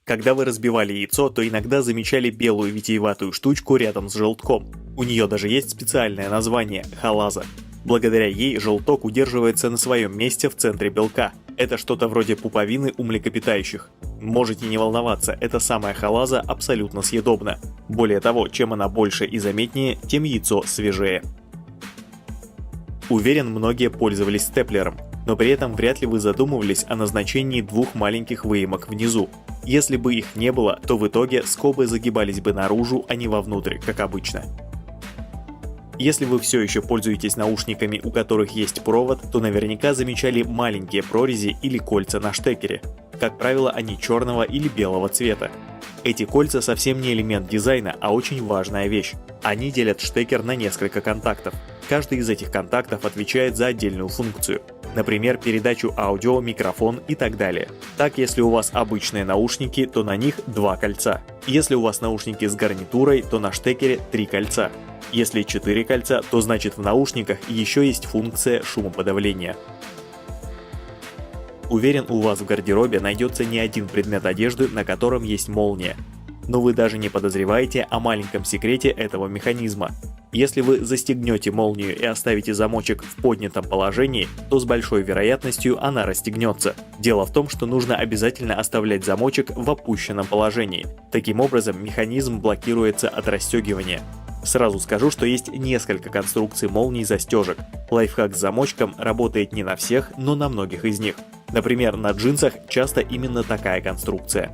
Когда вы разбивали яйцо, то иногда замечали белую витиеватую штучку рядом с желтком. У нее даже есть специальное название – халаза. Благодаря ей желток удерживается на своем месте в центре белка. Это что-то вроде пуповины у млекопитающих. Можете не волноваться, эта самая халаза абсолютно съедобна. Более того, чем она больше и заметнее, тем яйцо свежее. Уверен, многие пользовались степлером, но при этом вряд ли вы задумывались о назначении двух маленьких выемок внизу. Если бы их не было, то в итоге скобы загибались бы наружу, а не вовнутрь, как обычно. Если вы все еще пользуетесь наушниками, у которых есть провод, то наверняка замечали маленькие прорези или кольца на штекере. Как правило, они черного или белого цвета. Эти кольца совсем не элемент дизайна, а очень важная вещь. Они делят штекер на несколько контактов. Каждый из этих контактов отвечает за отдельную функцию. Например, передачу аудио, микрофон и так далее. Так, если у вас обычные наушники, то на них 2 кольца. Если у вас наушники с гарнитурой, то на штекере 3 кольца. Если 4 кольца, то значит в наушниках еще есть функция шумоподавления. Уверен, у вас в гардеробе найдется не один предмет одежды, на котором есть молния. Но вы даже не подозреваете о маленьком секрете этого механизма. Если вы застегнете молнию и оставите замочек в поднятом положении, то с большой вероятностью она расстегнется. Дело в том, что нужно обязательно оставлять замочек в опущенном положении. Таким образом, механизм блокируется от расстегивания. Сразу скажу, что есть несколько конструкций молний-застежек. Лайфхак с замочком работает не на всех, но на многих из них. Например, на джинсах часто именно такая конструкция.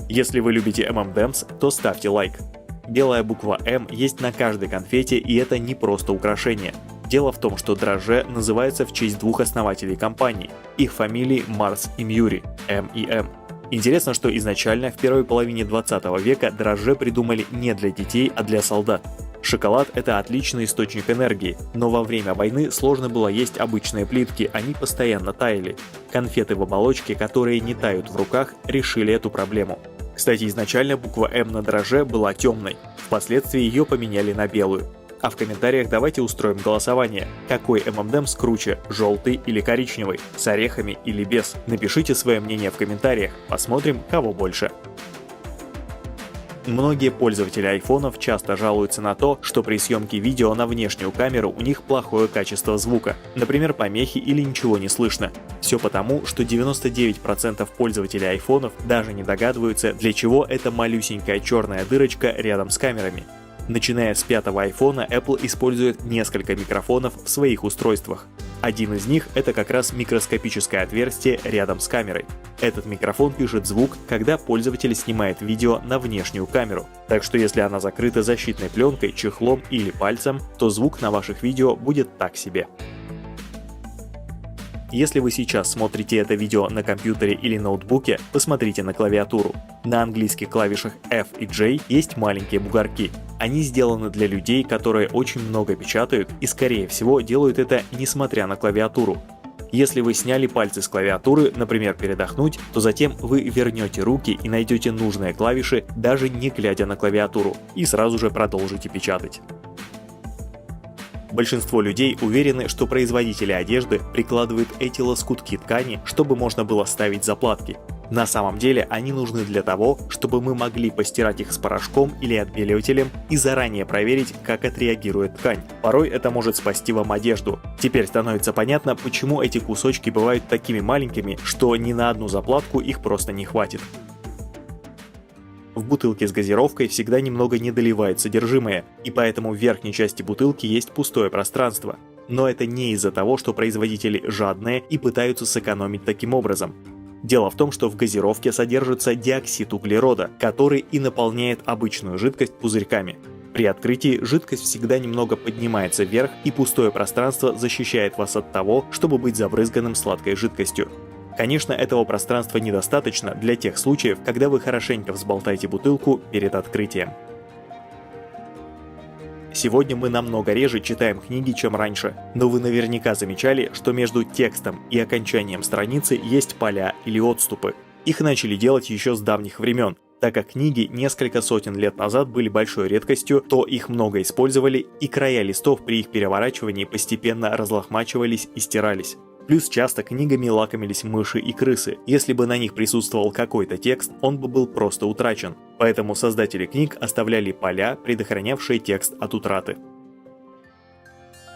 Если вы любите M&M's, то ставьте лайк. Белая буква М есть на каждой конфете, и это не просто украшение. Дело в том, что дрожжи называются в честь двух основателей компании. Их фамилии Марс и Мьюри, М и М. Интересно, что изначально в первой половине 20 века дрожжи придумали не для детей, а для солдат. Шоколад – это отличный источник энергии, но во время войны сложно было есть обычные плитки, они постоянно таяли. Конфеты в оболочке, которые не тают в руках, решили эту проблему. Кстати, изначально буква М на дрожже была темной, впоследствии ее поменяли на белую. А в комментариях давайте устроим голосование. Какой M&M's круче, желтый или коричневый, с орехами или без? Напишите свое мнение в комментариях, посмотрим, кого больше. Многие пользователи айфонов часто жалуются на то, что при съемке видео на внешнюю камеру у них плохое качество звука, например, помехи или ничего не слышно. Все потому, что 99% пользователей айфонов даже не догадываются, для чего эта малюсенькая черная дырочка рядом с камерами. Начиная с 5-го айфона, Apple использует несколько микрофонов в своих устройствах. Один из них – это как раз микроскопическое отверстие рядом с камерой. Этот микрофон пишет звук, когда пользователь снимает видео на внешнюю камеру. Так что если она закрыта защитной пленкой, чехлом или пальцем, то звук на ваших видео будет так себе. Если вы сейчас смотрите это видео на компьютере или ноутбуке, посмотрите на клавиатуру. На английских клавишах F и J есть маленькие бугорки. Они сделаны для людей, которые очень много печатают и, скорее всего, делают это несмотря на клавиатуру. Если вы сняли пальцы с клавиатуры, например, передохнуть, то затем вы вернете руки и найдете нужные клавиши, даже не глядя на клавиатуру, и сразу же продолжите печатать. Большинство людей уверены, что производители одежды прикладывают эти лоскутки ткани, чтобы можно было ставить заплатки. На самом деле они нужны для того, чтобы мы могли постирать их с порошком или отбеливателем и заранее проверить, как отреагирует ткань. Порой это может спасти вам одежду. Теперь становится понятно, почему эти кусочки бывают такими маленькими, что ни на одну заплатку их просто не хватит. В бутылке с газировкой всегда немного не доливает содержимое, и поэтому в верхней части бутылки есть пустое пространство. Но это не из-за того, что производители жадные и пытаются сэкономить таким образом. Дело в том, что в газировке содержится диоксид углерода, который и наполняет обычную жидкость пузырьками. При открытии жидкость всегда немного поднимается вверх, и пустое пространство защищает вас от того, чтобы быть забрызганным сладкой жидкостью. Конечно, этого пространства недостаточно для тех случаев, когда вы хорошенько взболтаете бутылку перед открытием. Сегодня мы намного реже читаем книги, чем раньше, но вы наверняка замечали, что между текстом и окончанием страницы есть поля или отступы. Их начали делать еще с давних времен. Так как книги несколько сотен лет назад были большой редкостью, то их много использовали, и края листов при их переворачивании постепенно разлохмачивались и стирались. Плюс часто книгами лакомились мыши и крысы. Если бы на них присутствовал какой-то текст, он бы был просто утрачен. Поэтому создатели книг оставляли поля, предохранявшие текст от утраты.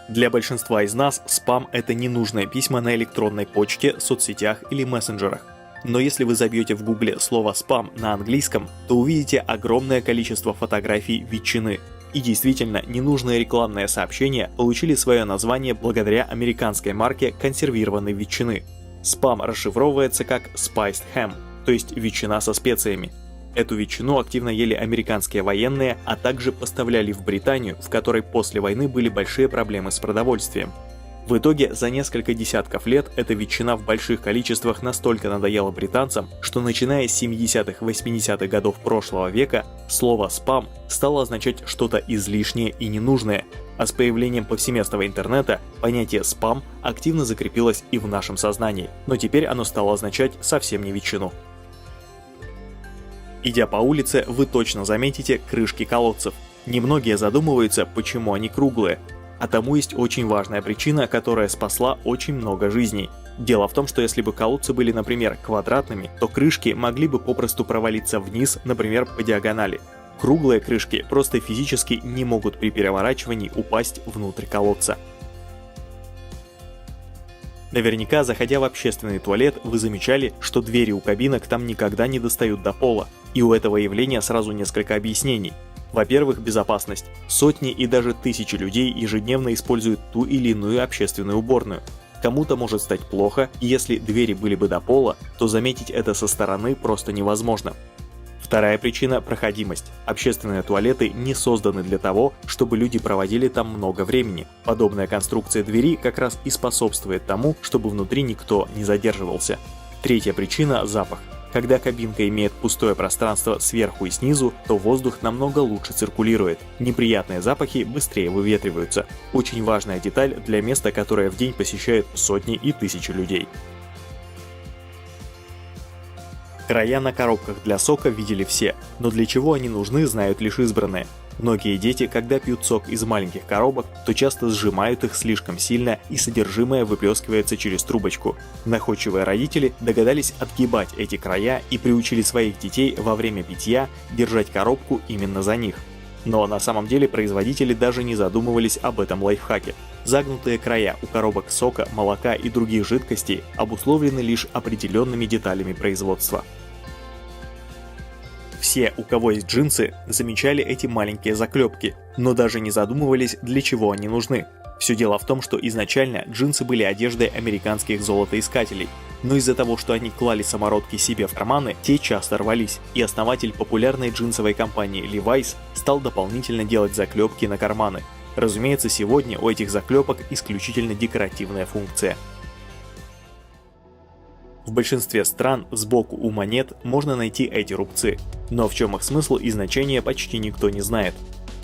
Для большинства из нас спам – это ненужные письма на электронной почте, соцсетях или мессенджерах. Но если вы забьете в гугле слово «спам» на английском, то увидите огромное количество фотографий ветчины. И действительно, ненужные рекламные сообщения получили свое название благодаря американской марке консервированной ветчины. Спам расшифровывается как spiced ham, то есть ветчина со специями. Эту ветчину активно ели американские военные, а также поставляли в Британию, в которой после войны были большие проблемы с продовольствием. В итоге за несколько десятков лет эта ветчина в больших количествах настолько надоела британцам, что начиная с 70-80-х годов прошлого века слово «спам» стало означать что-то излишнее и ненужное, а с появлением повсеместного интернета понятие «спам» активно закрепилось и в нашем сознании, но теперь оно стало означать совсем не ветчину. Идя по улице, вы точно заметите крышки колодцев. Немногие задумываются, почему они круглые. А тому есть очень важная причина, которая спасла очень много жизней. Дело в том, что если бы колодцы были, например, квадратными, то крышки могли бы попросту провалиться вниз, например, по диагонали. Круглые крышки просто физически не могут при переворачивании упасть внутрь колодца. Наверняка, заходя в общественный туалет, вы замечали, что двери у кабинок там никогда не достают до пола. И у этого явления сразу несколько объяснений. Во-первых, безопасность. Сотни и даже тысячи людей ежедневно используют ту или иную общественную уборную. Кому-то может стать плохо, и если двери были бы до пола, то заметить это со стороны просто невозможно. Вторая причина – проходимость. Общественные туалеты не созданы для того, чтобы люди проводили там много времени. Подобная конструкция двери как раз и способствует тому, чтобы внутри никто не задерживался. Третья причина – запах. Когда кабинка имеет пустое пространство сверху и снизу, то воздух намного лучше циркулирует. Неприятные запахи быстрее выветриваются. Очень важная деталь для места, которое в день посещают сотни и тысячи людей. Края на коробках для сока видели все, но для чего они нужны, знают лишь избранные. Многие дети, когда пьют сок из маленьких коробок, то часто сжимают их слишком сильно, и содержимое выплескивается через трубочку. Находчивые родители догадались отгибать эти края и приучили своих детей во время питья держать коробку именно за них. Но на самом деле производители даже не задумывались об этом лайфхаке. Загнутые края у коробок сока, молока и других жидкостей обусловлены лишь определенными деталями производства. Все, у кого есть джинсы, замечали эти маленькие заклепки, но даже не задумывались, для чего они нужны. Все дело в том, что изначально джинсы были одеждой американских золотоискателей, но из-за того, что они клали самородки себе в карманы, те часто рвались, и основатель популярной джинсовой компании Levi's стал дополнительно делать заклепки на карманы. Разумеется, сегодня у этих заклепок исключительно декоративная функция. В большинстве стран сбоку у монет можно найти эти рубцы, но в чем их смысл и значение почти никто не знает.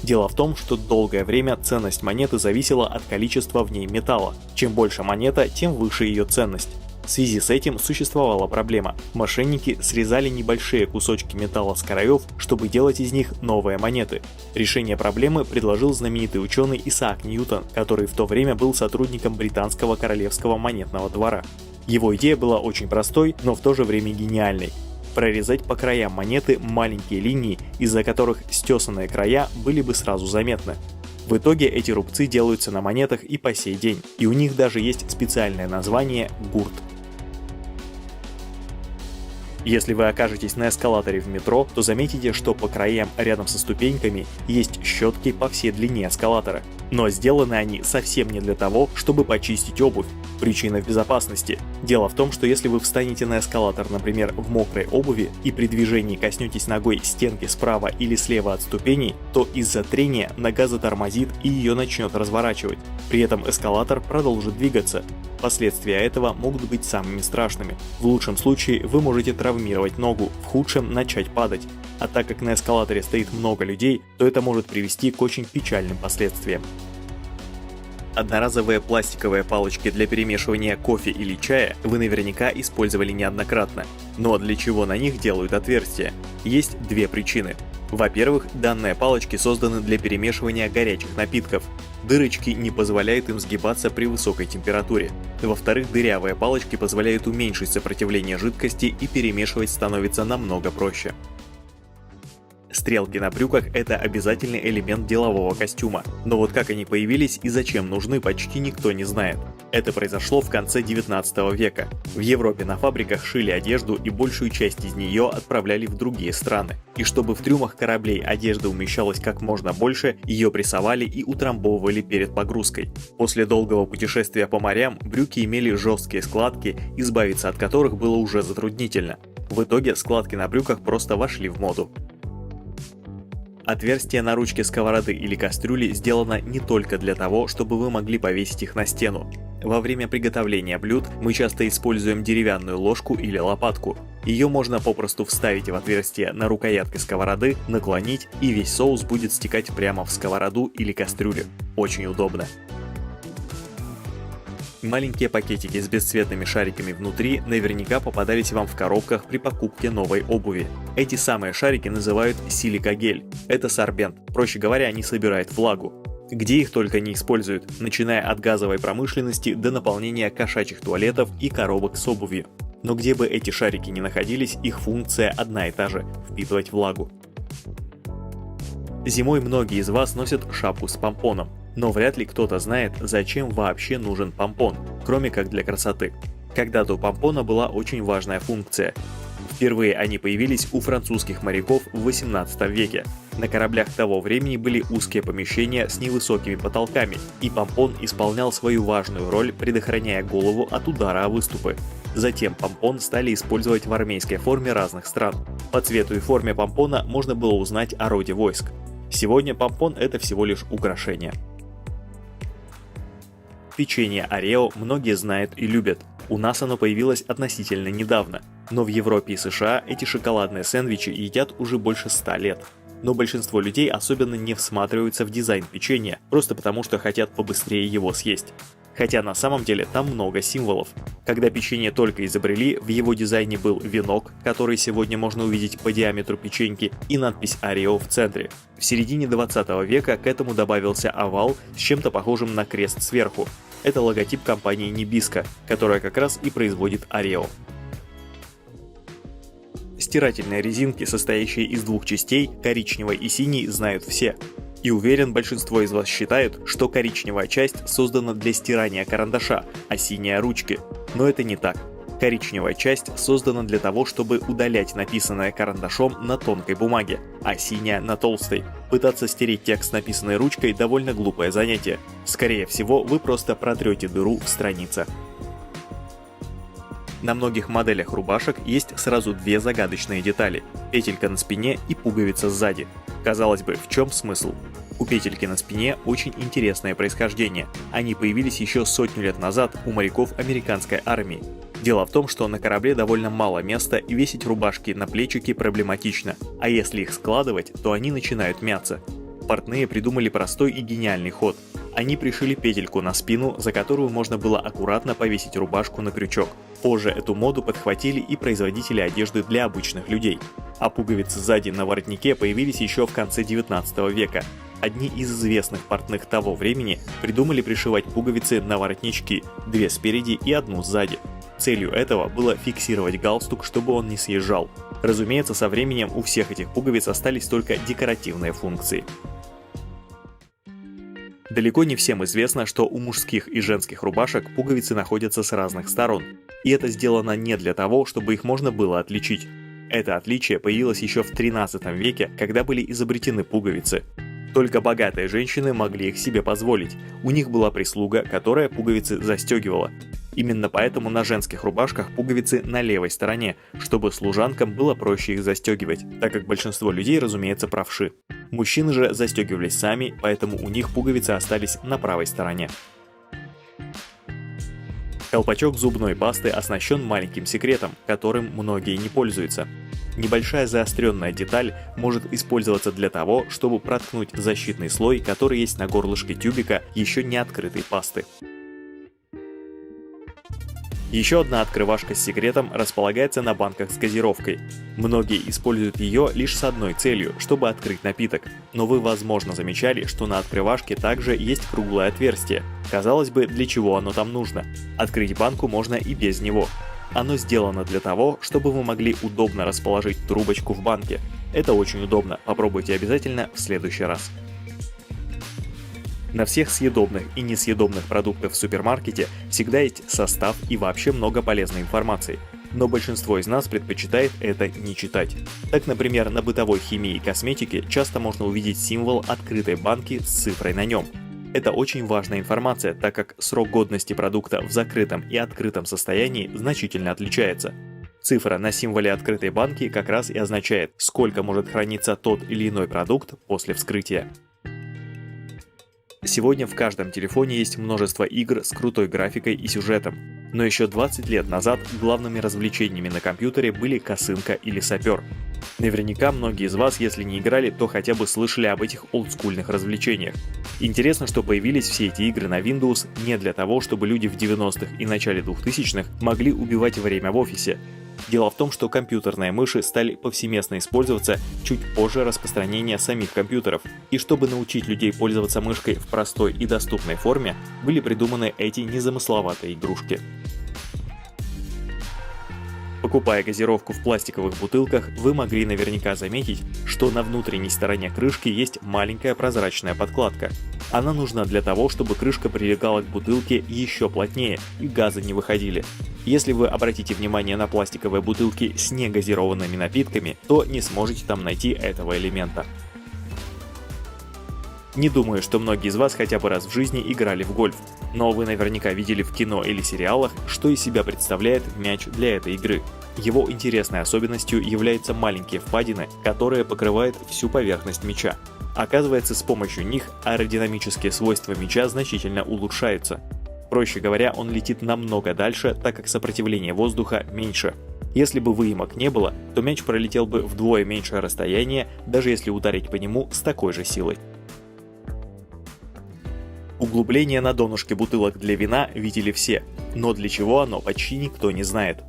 Дело в том, что долгое время ценность монеты зависела от количества в ней металла. Чем больше монета, тем выше ее ценность. В связи с этим существовала проблема. Мошенники срезали небольшие кусочки металла с краев, чтобы делать из них новые монеты. Решение проблемы предложил знаменитый ученый Исаак Ньютон, который в то время был сотрудником британского королевского монетного двора. Его идея была очень простой, но в то же время гениальной. Прорезать по краям монеты маленькие линии, из-за которых стесанные края были бы сразу заметны. В итоге эти рубцы делаются на монетах и по сей день, и у них даже есть специальное название – гурт. Если вы окажетесь на эскалаторе в метро, то заметите, что по краям рядом со ступеньками есть щетки по всей длине эскалатора. Но сделаны они совсем не для того, чтобы почистить обувь. Причина в безопасности. Дело в том, что если вы встанете на эскалатор, например, в мокрой обуви и при движении коснетесь ногой стенки справа или слева от ступеней, то из-за трения нога затормозит и ее начнет разворачивать. При этом эскалатор продолжит двигаться. Последствия этого могут быть самыми страшными. В лучшем случае вы можете травмировать ногу, в худшем начать падать. А так как на эскалаторе стоит много людей, то это может привести к очень печальным последствиям. Одноразовые пластиковые палочки для перемешивания кофе или чая вы наверняка использовали неоднократно. Но для чего на них делают отверстия? Есть две причины. Во-первых, данные палочки созданы для перемешивания горячих напитков. Дырочки не позволяют им сгибаться при высокой температуре. Во-вторых, дырявые палочки позволяют уменьшить сопротивление жидкости и перемешивать становится намного проще. Стрелки на брюках – это обязательный элемент делового костюма, но вот как они появились и зачем нужны, почти никто не знает. Это произошло в конце 19 века. В Европе на фабриках шили одежду и большую часть из нее отправляли в другие страны. И чтобы в трюмах кораблей одежда умещалась как можно больше, ее прессовали и утрамбовывали перед погрузкой. После долгого путешествия по морям брюки имели жесткие складки, избавиться от которых было уже затруднительно. В итоге складки на брюках просто вошли в моду. Отверстие на ручке сковороды или кастрюли сделано не только для того, чтобы вы могли повесить их на стену. Во время приготовления блюд мы часто используем деревянную ложку или лопатку. Ее можно попросту вставить в отверстие на рукоятке сковороды, наклонить, и весь соус будет стекать прямо в сковороду или кастрюлю. Очень удобно. Маленькие пакетики с бесцветными шариками внутри наверняка попадались вам в коробках при покупке новой обуви. Эти самые шарики называют силикагель. Это сорбент, проще говоря, они собирают влагу. Где их только не используют, начиная от газовой промышленности до наполнения кошачьих туалетов и коробок с обувью. Но где бы эти шарики ни находились, их функция одна и та же – впитывать влагу. Зимой многие из вас носят шапку с помпоном. Но вряд ли кто-то знает, зачем вообще нужен помпон, кроме как для красоты. Когда-то у помпона была очень важная функция. Впервые они появились у французских моряков в 18 веке. На кораблях того времени были узкие помещения с невысокими потолками, и помпон исполнял свою важную роль, предохраняя голову от удара о выступы. Затем помпон стали использовать в армейской форме разных стран. По цвету и форме помпона можно было узнать о роде войск. Сегодня помпон – это всего лишь украшение. Печенье Орео многие знают и любят. У нас оно появилось относительно недавно, но в Европе и США эти шоколадные сэндвичи едят уже больше 100 лет. Но большинство людей особенно не всматриваются в дизайн печенья, просто потому что хотят побыстрее его съесть. Хотя на самом деле там много символов. Когда печенье только изобрели, в его дизайне был венок, который сегодня можно увидеть по диаметру печеньки, и надпись Орео в центре. В середине 20 века к этому добавился овал с чем-то похожим на крест сверху. Это логотип компании Nabisco, которая как раз и производит Орео. Стирательные резинки, состоящие из двух частей, коричневой и синей, знают все. И уверен, большинство из вас считают, что коричневая часть создана для стирания карандаша, а синяя – ручки. Но это не так. Коричневая часть создана для того, чтобы удалять написанное карандашом на тонкой бумаге, а синяя – на толстой. Пытаться стереть текст, написанный ручкой, довольно глупое занятие. Скорее всего, вы просто протрете дыру в странице. На многих моделях рубашек есть сразу две загадочные детали – петелька на спине и пуговица сзади. Казалось бы, в чем смысл? У петельки на спине очень интересное происхождение. Они появились еще 100 лет назад у моряков американской армии. Дело в том, что на корабле довольно мало места и весить рубашки на плечики проблематично, а если их складывать, то они начинают мяться. Портные придумали простой и гениальный ход. Они пришили петельку на спину, за которую можно было аккуратно повесить рубашку на крючок. Позже эту моду подхватили и производители одежды для обычных людей. А пуговицы сзади на воротнике появились еще в конце 19 века. Одни из известных портных того времени придумали пришивать пуговицы на воротнички, две спереди и одну сзади. Целью этого было фиксировать галстук, чтобы он не съезжал. Разумеется, со временем у всех этих пуговиц остались только декоративные функции. Далеко не всем известно, что у мужских и женских рубашек пуговицы находятся с разных сторон. И это сделано не для того, чтобы их можно было отличить. Это отличие появилось еще в 13 веке, когда были изобретены пуговицы. Только богатые женщины могли их себе позволить. У них была прислуга, которая пуговицы застегивала. Именно поэтому на женских рубашках пуговицы на левой стороне, чтобы служанкам было проще их застегивать, так как большинство людей, разумеется, правши. Мужчины же застегивались сами, поэтому у них пуговицы остались на правой стороне. Колпачок зубной пасты оснащен маленьким секретом, которым многие не пользуются. Небольшая заостренная деталь может использоваться для того, чтобы проткнуть защитный слой, который есть на горлышке тюбика еще не открытой пасты. Еще одна открывашка с секретом располагается на банках с газировкой. Многие используют ее лишь с одной целью, чтобы открыть напиток. Но вы, возможно, замечали, что на открывашке также есть круглое отверстие. Казалось бы, для чего оно там нужно? Открыть банку можно и без него. Оно сделано для того, чтобы вы могли удобно расположить трубочку в банке. Это очень удобно, попробуйте обязательно в следующий раз. На всех съедобных и несъедобных продуктах в супермаркете всегда есть состав и вообще много полезной информации. Но большинство из нас предпочитает это не читать. Так, например, на бытовой химии и косметике часто можно увидеть символ открытой банки с цифрой на нем. Это очень важная информация, так как срок годности продукта в закрытом и открытом состоянии значительно отличается. Цифра на символе открытой банки как раз и означает, сколько может храниться тот или иной продукт после вскрытия. Сегодня в каждом телефоне есть множество игр с крутой графикой и сюжетом. Но еще 20 лет назад главными развлечениями на компьютере были косынка или сапер. Наверняка многие из вас, если не играли, то хотя бы слышали об этих олдскульных развлечениях. Интересно, что появились все эти игры на Windows не для того, чтобы люди в 90-х и начале 2000-х могли убивать время в офисе. Дело в том, что компьютерные мыши стали повсеместно использоваться чуть позже распространения самих компьютеров. И чтобы научить людей пользоваться мышкой в простой и доступной форме, были придуманы эти незамысловатые игрушки. Покупая газировку в пластиковых бутылках, вы могли наверняка заметить, что на внутренней стороне крышки есть маленькая прозрачная подкладка. Она нужна для того, чтобы крышка прилегала к бутылке еще плотнее и газы не выходили. Если вы обратите внимание на пластиковые бутылки с негазированными напитками, то не сможете там найти этого элемента. Не думаю, что многие из вас хотя бы раз в жизни играли в гольф, но вы наверняка видели в кино или сериалах, что из себя представляет мяч для этой игры. Его интересной особенностью являются маленькие впадины, которые покрывают всю поверхность мяча. Оказывается, с помощью них аэродинамические свойства мяча значительно улучшаются. Проще говоря, он летит намного дальше, так как сопротивление воздуха меньше. Если бы выемок не было, то мяч пролетел бы вдвое меньшее расстояние, даже если ударить по нему с такой же силой. Углубление на донышке бутылок для вина видели все, но для чего оно почти никто не знает.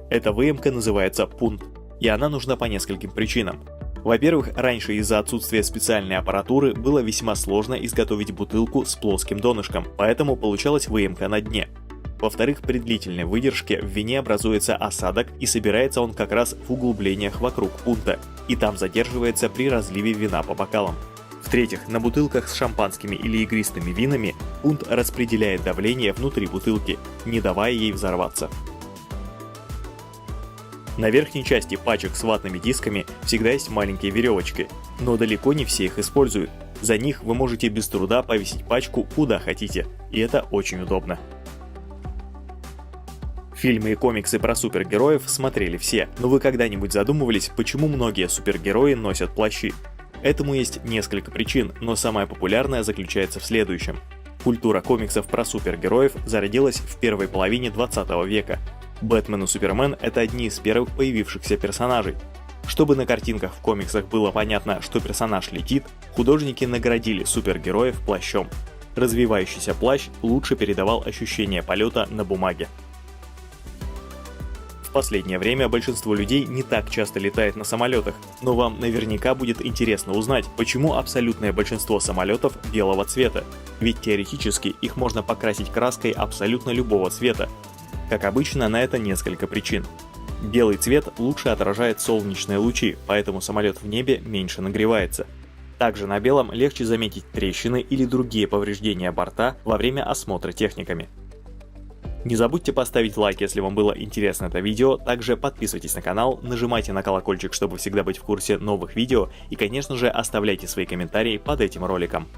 Эта выемка называется пунт, и она нужна по нескольким причинам. Во-первых, раньше из-за отсутствия специальной аппаратуры было весьма сложно изготовить бутылку с плоским донышком, поэтому получалась выемка на дне. Во-вторых, при длительной выдержке в вине образуется осадок и собирается он как раз в углублениях вокруг пунта, и там задерживается при разливе вина по бокалам. В-третьих, на бутылках с шампанскими или игристыми винами пунт распределяет давление внутри бутылки, не давая ей взорваться. На верхней части пачек с ватными дисками всегда есть маленькие веревочки, но далеко не все их используют. За них вы можете без труда повесить пачку куда хотите, и это очень удобно. Фильмы и комиксы про супергероев смотрели все, но вы когда-нибудь задумывались, почему многие супергерои носят плащи? Этому есть несколько причин, но самая популярная заключается в следующем. Культура комиксов про супергероев зародилась в первой половине 20 века. Бэтмен и Супермен – это одни из первых появившихся персонажей. Чтобы на картинках в комиксах было понятно, что персонаж летит, художники наградили супергероев плащом. Развивающийся плащ лучше передавал ощущение полета на бумаге. В последнее время большинство людей не так часто летает на самолетах, но вам наверняка будет интересно узнать, почему абсолютное большинство самолетов белого цвета. Ведь теоретически их можно покрасить краской абсолютно любого цвета. Как обычно, на это несколько причин. Белый цвет лучше отражает солнечные лучи, поэтому самолет в небе меньше нагревается. Также на белом легче заметить трещины или другие повреждения борта во время осмотра техниками. Не забудьте поставить лайк, если вам было интересно это видео, также подписывайтесь на канал, нажимайте на колокольчик, чтобы всегда быть в курсе новых видео и, конечно же, оставляйте свои комментарии под этим роликом.